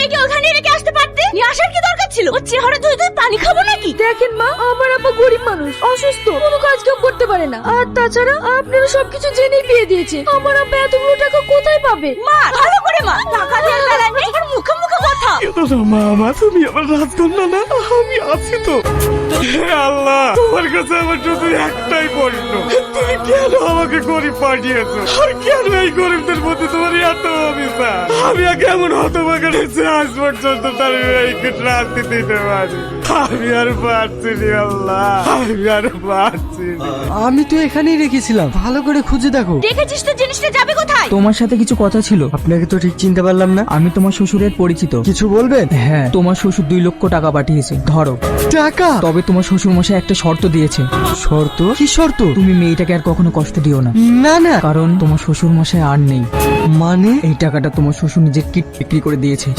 মেয়েকে ওখানে রেখে আসতে পারতে। নিয়ে আসার কি দরকার ছিল? ওর চেহারা ধুয়ে ধুয়ে পানি খাবো নাকি? দেখেন মা, আমার আব্বা গরিব মানুষ, অসুস্থ, কোনো কাজ কেউ করতে পারে না। আর তাছাড়া আপনারা সবকিছু জেনেই বিয়ে দিয়েছে। আমার আব্বা এতগুলো টাকা কোথায় পাবে? মা ভালো করে মা, টাকা দেওয়ার বেলায় নেই, আর মুখে মুখে কথা। মামা তুমি আমার রাজকন্যা না, আমি আছি তো। হে আল্লাহ, তোমার কাছে আমার শুধু একটাই প্রশ্ন, তুমি কেন আমাকে গরিব পাঠিয়েছো? আর কেন এই গরিবদের মধ্যে তোমার এত অভিশাপ? আমি কেমন হতভাগা রয়েছে আজ পর্যন্ত তার এই রাস্তি দিতে পারি। আমি আর পারছি না আল্লাহ, আমি আর পারছি না। আমি তো এখানেই রেখেছিলাম, ভালো করে খুঁজে দেখো। দেখেছিস তো জিনিসটা যাবে কোথায়? তোমার সাথে কিছু কথা ছিল। আপনাকে তো ঠিক চিনতে পারলাম না। আমি তোমার শ্বশুরের পরিচিত। কিছু বলবেন? হ্যাঁ, তোমার শ্বশুর 2 লক্ষ টাকা পাঠিয়েছে, ধরো। টাকা? তবে তোমার শ্বশুর মশাই একটা শর্ত দিয়েছে। শর্ত? কি শর্ত? তুমি মেয়েটাকে আর কখনো কষ্ট দিও না। না না। কারণ তোমার শ্বশুর মশাই আর নেই। মানে? এই টাকাটা তোমার শ্বশুর নিজের কিট বিক্রি করে দিয়েছে।